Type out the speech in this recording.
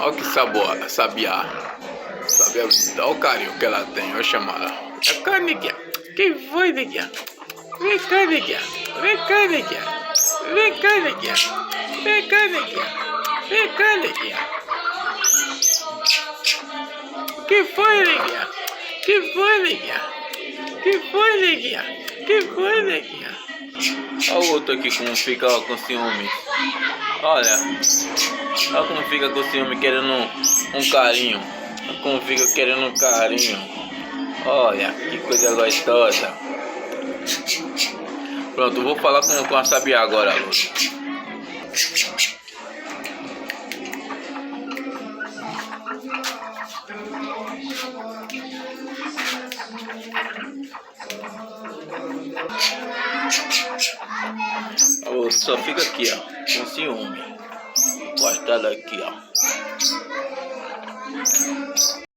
Olha que sabor, sabiá. Sabiá, olha o carinho que ela tem, olha chamar ela. É cá, neguinha. Que foi, neguinha? Vem cá, neguinha. Vem cá, neguinha. Vem cá, neguinha. Vem cá, neguinha. Vem cá, neguinha. Que foi, neguinha? Que foi, neguinha? Que foi, neguinha? Que foi, neguinha? Olha o outro aqui como fica, ó, com ciúme. Olha como fica com ciúme, querendo um carinho. Olha como fica querendo um carinho. Olha que coisa gostosa. Pronto, vou falar com a sabiá agora, Lu. Só fica aqui, ó, com ciúme. Gostada aqui, ó.